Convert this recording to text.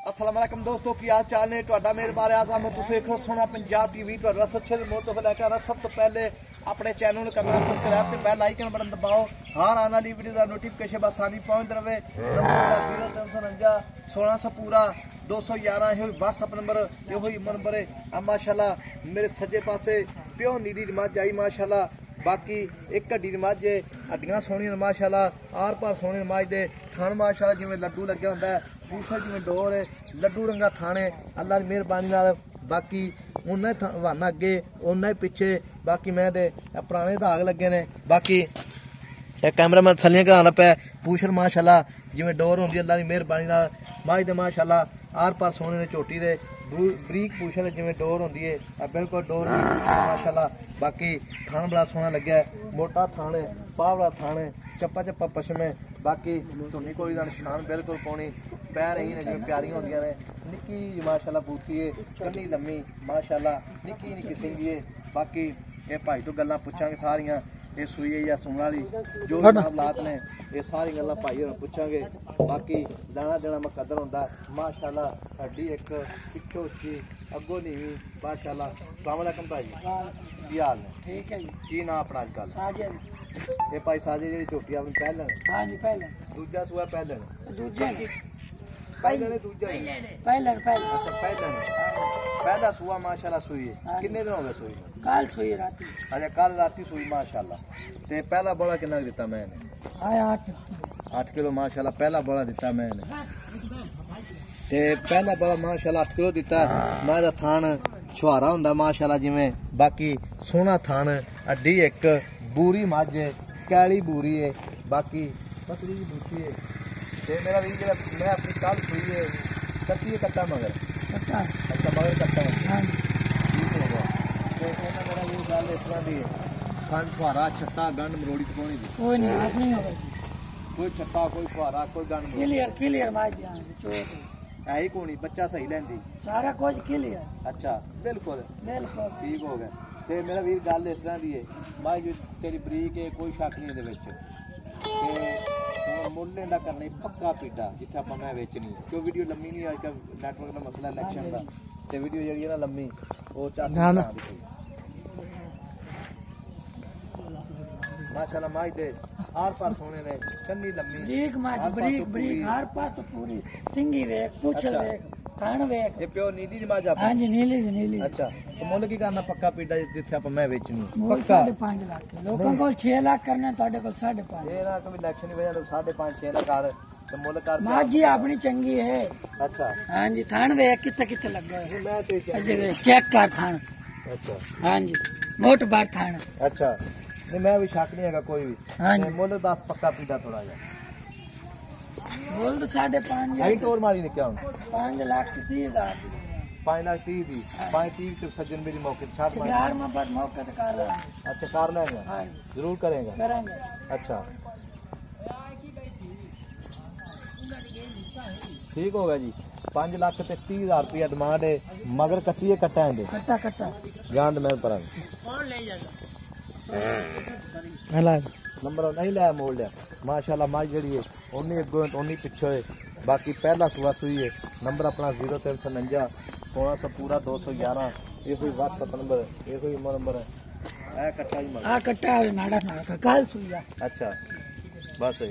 अस्सलाम वालेकुम दोस्तों की हाल चाल ने तुहाडा मेरे बारे आज़म तुसीं देखो सोना पंजाब टीवी तुहाडा सच्चे रिमोट तो लेकर सब तो पहले अपने चैनल को करना सब्सक्राइब ते बेल आइकन बटन दबाओ हर आने वाली वीडियो का नोटिफिकेशन आसानी पहुंच रहे। 0349 1600 पूरा 211 ये व्हाट्सअप नंबर यो नंबर है। माशाल्लाह मेरे सज्जे पासे प्यो नीली मझ आई माशाल्लाह। बाकी एक हड्डी मझ है हड्डियां सोहनियां माशाल्लाह आर पार सोहने मझ दे थान माशाल्लाह जिवें लड्डू लगे होंदा है दूसरा जिवें डोर है लड्डू रंगा थाने अल्लाह की मेहरबानी नाल। बाकी उन्ना हवाना अगे उन्ना ही पिछे बाकी मैं दे पुराने दाग लगे ने। बाकी कैमरा मैं थल्लियां कराना पै पूछर माशाल्लाह जिवें डोर होंदी अल्लाह की मेहरबानी नाल मझ दे माशाल्लाह आर पार सोने ने झोटी दे बरीक पूछर जिवें डोर होंदी है बिल्कुल डोर माशाल्लाह। बाकी थान बड़ा सोहना लग्या मोटा थान है पावड़ा थान है चप्पा चप्पा पशम है। बाकी धुनी कोई का निशान बिल्कुल पौनी पैर ही ने जिवें प्यारियां होंदियां ने निक्की माशाल्लाह बूती है कन्नी लम्मी माशाल्लाह निक्की निक्की सिंगी है। बाकी ये भाई तो गल्लां पुछांगे सारियां ये सूई है या सुन वाली जो हालात ने ये सारी गल्लां भाई होर पुछांगे। बाकी दाना देना मुकद्दर होंदा माशाल्लाह हड्डी एक पिछो उच्ची अगों नीवी माशाल्लाह। अस्सलाम वालेकुम भाई की हाल ने ठीक है जी की नाम अपना अजकल साजिद ये भाई साजिद जी झोटी अपनी पहले हां जी पहले दूजा सुआ पहले दूजा पहले ने दूजा पहले अच्छा पहले पहला सुआ माशाल्लाह सुई है कितने दिन हो गए सुई कल सुई राती अच्छा कल राती सुई माशाल्लाह। ते पहला बड़ा कितना दिता मैंने आया 8 किलो माशाल्लाह पहला बड़ा दिता मैंने ते पहला बड़ा माशाल्लाह 8 किलो दिता। मैं दा थान छुहारा हुंदा माशाल्लाह जिवें बाकी सोहना थान हड्डी एक बूरी मझ कैली बूरी है बाकी पतली बूटी है। ते मेरा भी मैं अपनी कल सुई है कच्ची कट्टा मगर कट्टा अच्छा मगर कट्टा हां ठीक हो गया। ते इन्हां मेरा ये गल इस तरह दी खान फुहारा छत्ता गंड मरोड़ी कोनी दी कोई नहीं अपनी हो कोई छत्ता कोई फुहारा कोई गंड क्लियर क्लियर मार दिया चोट है ही कोनी बच्चा सही लेंदी सारा कुछ क्लियर अच्छा बिल्कुल बिल्कुल ठीक हो गया। ते मेरा वीर गल इस तरह दी है मां जो तेरी बरीक है कोई शक नहीं दे विच ते मुल्ले दा करना पक्का पीटा जिथे आप मैं बेचनी क्यों वीडियो लम्मी नहीं अजकल नेटवर्क का मसला इलेक्शन का ते वीडियो जी ना लम्मी वो माशाल्लाह माज दे आर पार सोने ने कन्नी लम्मी बरीक माज बरीक बरीक आर पार तो पूरी सिंगी वेख पूछल वेख थान वेख ये प्योर नीली माज आप हां जी नीली अच्छा तो मुल्ल की करना पक्का पीटा जिथे आप मैं बेचनी पक्का 5.5 लाख लोगों को 6 लाख करने तोड़े को 5.5 ये ना कभी इलेक्शन की वजह से 5.5 6 लाख कर तो मुल्ल कर माज जी अपनी चंगी है अच्छा हां जी थान वेख किथे किथे लग गया मैं तो चेक कर थान अच्छा हां जी मोट बार थान अच्छा नहीं मैं भी शक नहीं है कोई भी मुल्ल 10 पक्का पीटा थोड़ा जा बोल तो 5.5 आई टोर मारी ने क्या 5 लाख 30 हजार 5 लाख 30 दी 5.30 तो सज्जन मेरी मौके छाट मार यार मैं बस मौके ते कर रहा अच्छा कर लेंगे हां जरूर करेंगे अच्छा ठीक होगा जी 5 लाख ते 30 हजार रुपया डिमांड है मगर कट्टिए कट्टा है कट्टा कट्टा जान मैं पर कौन ले जाता नंबर नहीं लाया मोड़ लिया माशाल्लाह मां जड़ी है ओनी अगो ओनी पिछो है। बाकी पहला सुआ सुई है नंबर अपना 0349 1600 पूरा 211 ये कोई व्हाट्सएप नंबर ये कोई नंबर है कट्टा ही आ कट्टा नाड़ा कल सुई अच्छा बस है।